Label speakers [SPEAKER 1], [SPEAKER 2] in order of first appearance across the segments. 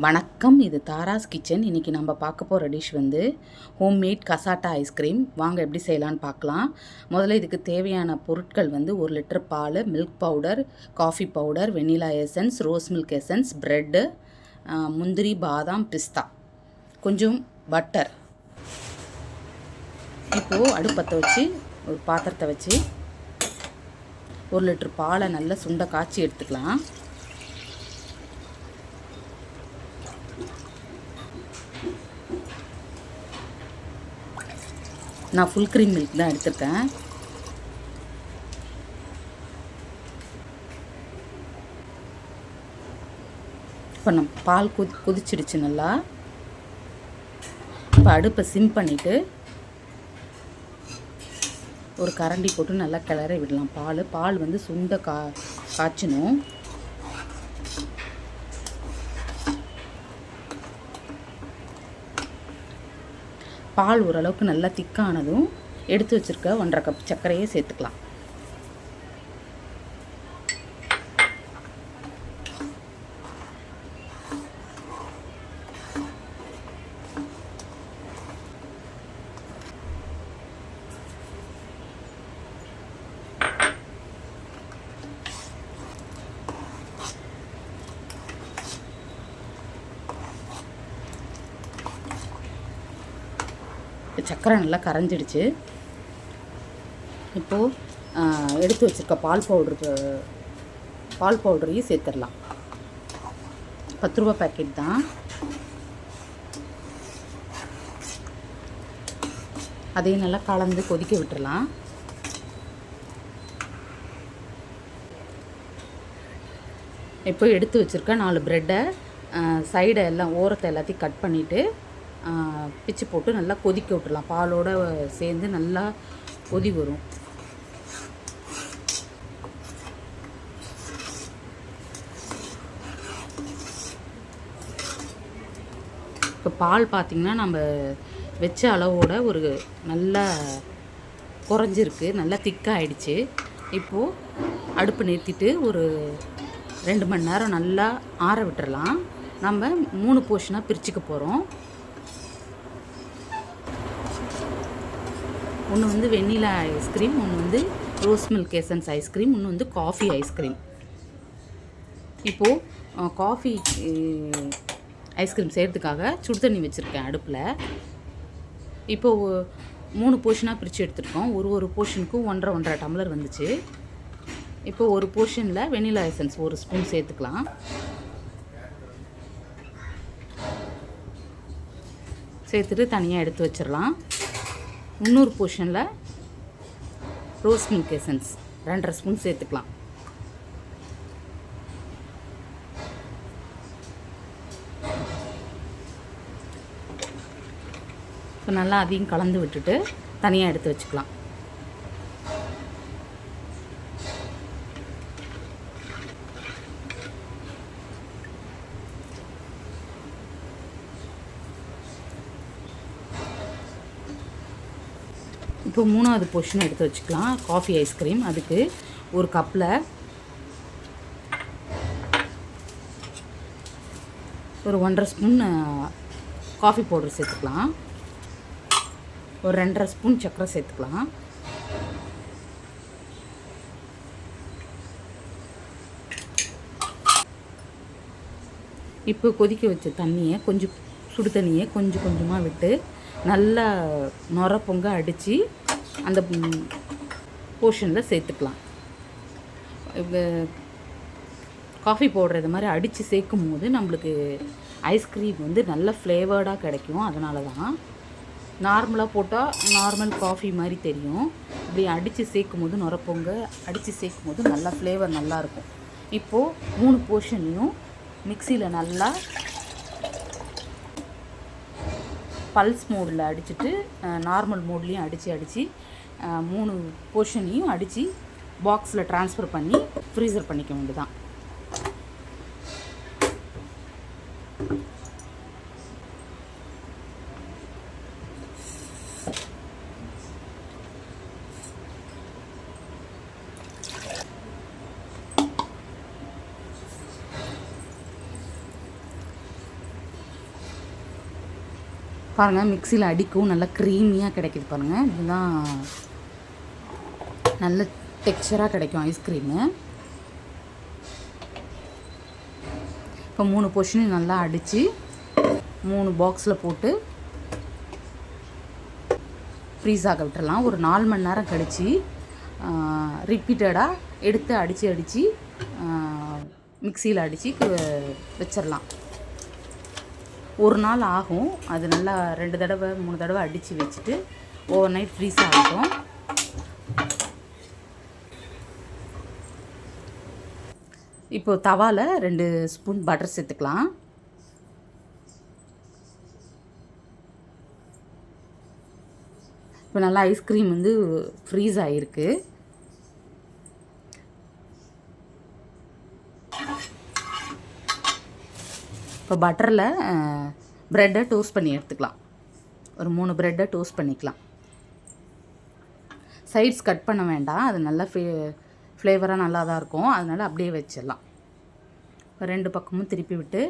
[SPEAKER 1] வணக்கம், இது தாராஸ் கிச்சன். இன்றைக்கி நம்ம பார்க்க போகிற டிஷ் வந்து ஹோம்மேட் கசாட்டா ஐஸ்கிரீம். வாங்க எப்படி செய்யலான்னு பார்க்கலாம். முதல்ல இதுக்கு தேவையான பொருட்கள் வந்து 1 லிட்டர் பால், milk powder, coffee powder, vanilla essence, rose milk essence, bread, முந்திரி, பாதாம், பிஸ்தா, கொஞ்சம் பட்டர். இப்போது அடுப்பத்தை வச்சு ஒரு பாத்திரத்தை வச்சு 1 லிட்டர் பாலை நல்லா சுண்ட காய்ச்சி எடுத்துக்கலாம். நான் ஃபுல் க்ரீம் மில்க் தான் எடுத்திருக்கேன். இப்போ நம்ம பால் கொதிச்சிடுச்சு நல்லா. இப்போ அடுப்பை சிம் பண்ணிவிட்டு ஒரு கரண்டி போட்டு நல்லா கிளறி விடலாம். பால் வந்து சுண்ட காய்ச்சணும். பால் ஓரளவுக்கு நல்லா திக்கானதும் எடுத்து வச்சுருக்க 1.5 கப் சர்க்கரையை சேர்த்துக்கலாம். சர்க்கரை நல்லா கரைஞ்சிடுச்சு. இப்போது எடுத்து வச்சுருக்க பால் பவுடரையும் சேர்த்துடலாம். 10 ரூபா பேக்கெட் தான். அதையும் நல்லா கலந்து கொதிக்க விட்டுடலாம். இப்போ எடுத்து வச்சுருக்க 4 ப்ரெட்டை சைடை எல்லாம் ஓரத்தை எல்லாத்தையும் கட் பண்ணிவிட்டு பிச்சு போட்டு நல்லா கொதிக்க விட்டுடலாம். பாலோடு சேர்ந்து நல்லா கொதி வரும். இப்போ பால் பார்த்திங்கன்னா நம்ம வச்ச அளவோட ஒரு நல்லா குறைஞ்சிருக்கு, நல்லா திக்காகிடுச்சு. இப்போது அடுப்பு நிறுத்திட்டு ஒரு 2 மணி நேரம் நல்லா ஆற விட்டுறலாம். நம்ம 3 போர்ஷனாக பிரிச்சுக்க போகிறோம். ஒன்று வந்து வெண்ணிலா ஐஸ்கிரீம், ஒன்று வந்து ரோஸ் மில்க் எசன்ஸ் ஐஸ்கிரீம், ஒன்று வந்து காஃபி ஐஸ்கிரீம். இப்போது காஃபி ஐஸ்கிரீம் செய்கிறதுக்காக சுடு தண்ணி வச்சுருக்கேன் அடுப்பில். இப்போது 3 போர்ஷனாக பிரித்து எடுத்துருக்கோம். ஒரு போர்ஷனுக்கும் 1.5 டம்ளர் வந்துச்சு. இப்போ ஒரு போர்ஷனில் வெண்ணிலா எசன்ஸ் 1 ஸ்பூன் சேர்த்துக்கலாம். சேர்த்துட்டு தனியாக எடுத்து வச்சிடலாம். இன்னொரு போர்ஷனில் ரோஸ் மில்க் எசன்ஸ் 2.5 ஸ்பூன் சேர்த்துக்கலாம். இப்போ நல்லா அதையும் கலந்து விட்டுட்டு தனியாக எடுத்து வச்சுக்கலாம். இப்போ 3வது போர்ஷன் எடுத்து வச்சுக்கலாம். காஃபி ஐஸ்கிரீம், அதுக்கு ஒரு கப்பில் ஒரு 1.5 ஸ்பூன் காஃபி பவுடர் சேர்த்துக்கலாம். ஒரு 2.5 ஸ்பூன் சர்க்கரை சேர்த்துக்கலாம். இப்போ கொதிக்க வச்ச தண்ணியை சுடு தண்ணியை கொஞ்சமாக விட்டு நல்லா நுர பொங்க அடித்து அந்த போர்ஷனில் சேர்த்துக்கலாம். காஃபி பவுடர் இது மாதிரி அடித்து சேர்க்கும் போது நம்மளுக்கு ஐஸ்கிரீம் வந்து நல்ல ஃப்ளேவர்டாக கிடைக்கும். அதனால தான் நார்மலாக போட்டால் நார்மல் காஃபி மாதிரி தெரியும். இப்படி அடித்து சேர்க்கும் போது நுர பொங்க அடித்து சேர்க்கும் போது நல்லா ஃப்ளேவர் நல்லாயிருக்கும். இப்போது 3 போர்ஷனையும் மிக்சியில் நல்லா பல்ஸ் மோடில் அடிச்சுட்டு நார்மல் மோட்லேயும் அடித்து 3 போர்ஷனையும் அடித்து பாக்ஸில் ட்ரான்ஸ்ஃபர் பண்ணி ஃப்ரீசர் பண்ணிக்க வேண்டியதான். பாருங்கள் மிக்சியில் அடிக்கும், நல்லா க்ரீமியாக கிடைக்கிது பாருங்கள். இதுதான் நல்ல டெக்ஸ்சராக கிடைக்கும் ஐஸ்கிரீமு. இப்போ 3 பொர்ஷனையும் நல்லா அடித்து 3 பாக்ஸில் போட்டு ஃப்ரீஸ் ஆக விட்டுறலாம். ஒரு 4 மணி நேரம் கழித்து ரிப்பீட்டடாக எடுத்து அடித்து மிக்சியில் அடித்து வச்சிடலாம். ஒரு நாள் ஆகும். அது நல்லா 2 தடவை 3 தடவை அடித்து வச்சுட்டு ஓவர் நைட் ஃப்ரீஸ் ஆகட்டும். இப்போது தவாவில் 2 ஸ்பூன் பட்டர் சேர்த்துக்கலாம். இப்போ நல்லா ஐஸ்கிரீம் வந்து ஃப்ரீஸ் ஆகிருக்கு. இப்போ பட்டரில் ப்ரெட்டை டோஸ்ட் பண்ணி எடுத்துக்கலாம். ஒரு 3 ப்ரெட்டை டோஸ்ட் பண்ணிக்கலாம். சைட்ஸ் கட் பண்ண வேண்டாம், அது நல்லா ஃப்ளேவராக நல்லா தான் இருக்கும். அதனால் அப்படியே வச்சிடலாம். 2 பக்கமும் திருப்பி விட்டு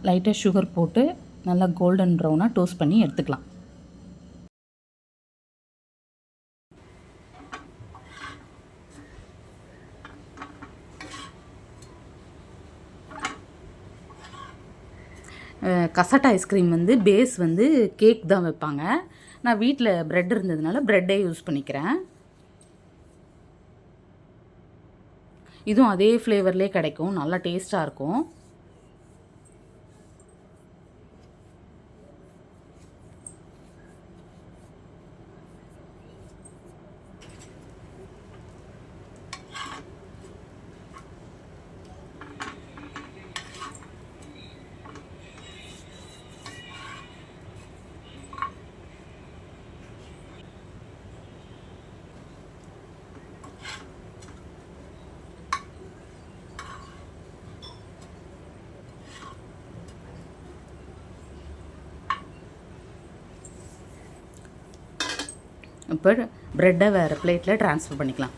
[SPEAKER 1] லைட்டாக சுகர் போட்டு நல்லா கோல்டன் ப்ரௌனாக டோஸ்ட் பண்ணி எடுத்துக்கலாம். கசாட்டா ஐஸ்கிரீம் வந்து பேஸ் வந்து கேக் தான் வைப்பாங்க. நான் வீட்டில் ப்ரெட் இருந்ததுனால ப்ரெட்டே யூஸ் பண்ணிக்கிறேன். இதுவும் அதே ஃப்ளேவர்லேயே கிடைக்கும், நல்லா டேஸ்ட்டாக இருக்கும். இப்போ ப்ரெட்டை வேறு பிளேட்டில் ட்ரான்ஸ்ஃபர் பண்ணிக்கலாம்.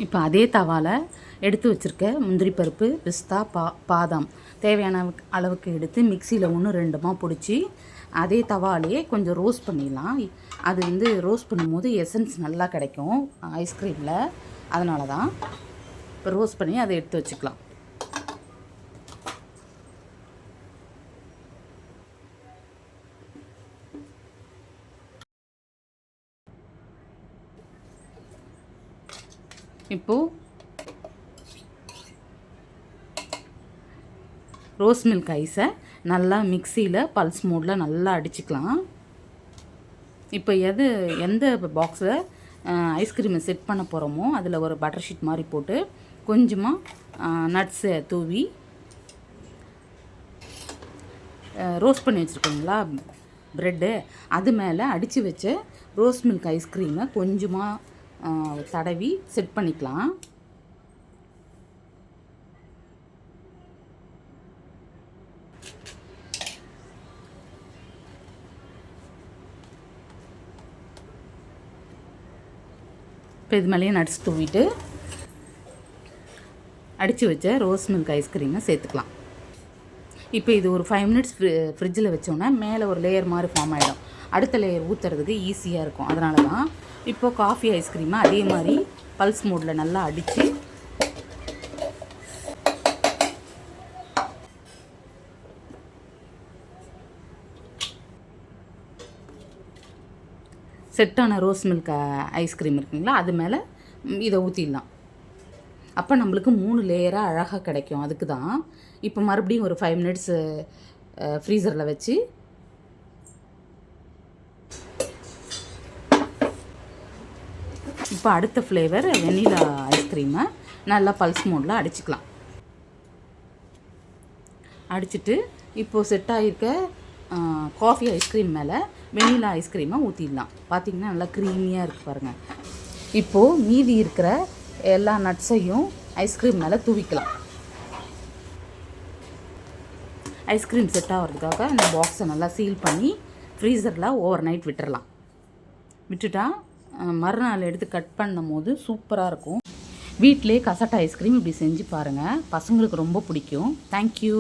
[SPEAKER 1] இப்போ அதே தவாவில் எடுத்து வச்சுருக்க முந்திரி பருப்பு, பிஸ்தா, பாதாம் தேவையான அளவுக்கு எடுத்து மிக்சியில் 1-2மா பிடிச்சி அதே தவாலேயே கொஞ்சம் ரோஸ்ட் பண்ணிடலாம். அது வந்து ரோஸ்ட் பண்ணும்போது எசன்ஸ் நல்லா கிடைக்கும் ஐஸ்கிரீமில், அதனால தான். இப்போ ரோஸ்ட் பண்ணி அதை எடுத்து வச்சுக்கலாம். இப்போது ரோஸ் மில்க் ஐஸை நல்லா மிக்சியில் பல்ஸ் மோடில் நல்லா அடிச்சுக்கலாம். இப்போ எந்த பாக்ஸில் ஐஸ்கிரீமை செட் பண்ண போகிறோமோ அதில் ஒரு பட்டர் ஷீட் மாதிரி போட்டு கொஞ்சமாக நட்ஸை தூவி ரோஸ்ட் பண்ணி வச்சுருக்கோங்களா ப்ரெட்டு, அது மேலே அடித்து வச்ச ரோஸ் மில்க் ஐஸ்கிரீமை கொஞ்சமாக தடவி செட் பண்ணிக்கலாம். இப்போ இது மேலேயே நட்ஸ் தூவிட்டு அடித்து வச்ச ரோஸ் மில்க் ஐஸ்கிரீமை சேர்த்துக்கலாம். இப்போ இது ஒரு 5 மினிட்ஸ் ஃப்ரிட்ஜில் வச்சோன்னா மேலே ஒரு லேயர் மாதிரி ஃபார்ம் ஆகிடும். அடுத்த லேயர் ஊற்றுறதுக்கு ஈஸியாக இருக்கும். அதனால தான் இப்போ காஃபி ஐஸ்கிரீமை அதே மாதிரி பல்ஸ் மோடில் நல்லா அடித்து செட்டான ரோஸ் மில்க் ஐஸ்கிரீம் இருக்குங்களா, அது மேலே இதை ஊற்றிடலாம். அப்போ நம்மளுக்கு 3 லேயராக அழகாக கிடைக்கும். அதுக்கு தான் இப்போ மறுபடியும் ஒரு 5 மினிட்ஸ் ஃப்ரீசரில் வச்சு இப்போ அடுத்த ஃப்ளேவர் வெனிலா ஐஸ்கிரீமை நல்லா பல்ஸ் மோடில் அடிச்சுக்கலாம். அடிச்சுட்டு இப்போது செட் ஆகிருக்க காஃபி ஐஸ்கிரீம் மேலே வெனிலா ஐஸ்கிரீமை ஊற்றிடலாம். பார்த்திங்கன்னா நல்லா க்ரீமியாக இருக்குது பாருங்கள். இப்போது மீதி இருக்கிற எல்லா நட்ஸையும் ஐஸ்கிரீம் மேலே தூவிக்கலாம். ஐஸ்கிரீம் செட் ஆகிறதுக்காக இந்த பாக்ஸை நல்லா சீல் பண்ணி ஃப்ரீசரில் ஓவர் நைட் விட்டுறலாம். விட்டுட்டா மறுநாள் எடுத்து கட் பண்ணும் போது சூப்பராக இருக்கும். வீட்டிலே கசட்டா ஐஸ்கிரீம் இப்படி செஞ்சு பாருங்கள், பசங்களுக்கு ரொம்ப பிடிக்கும். தேங்க்யூ.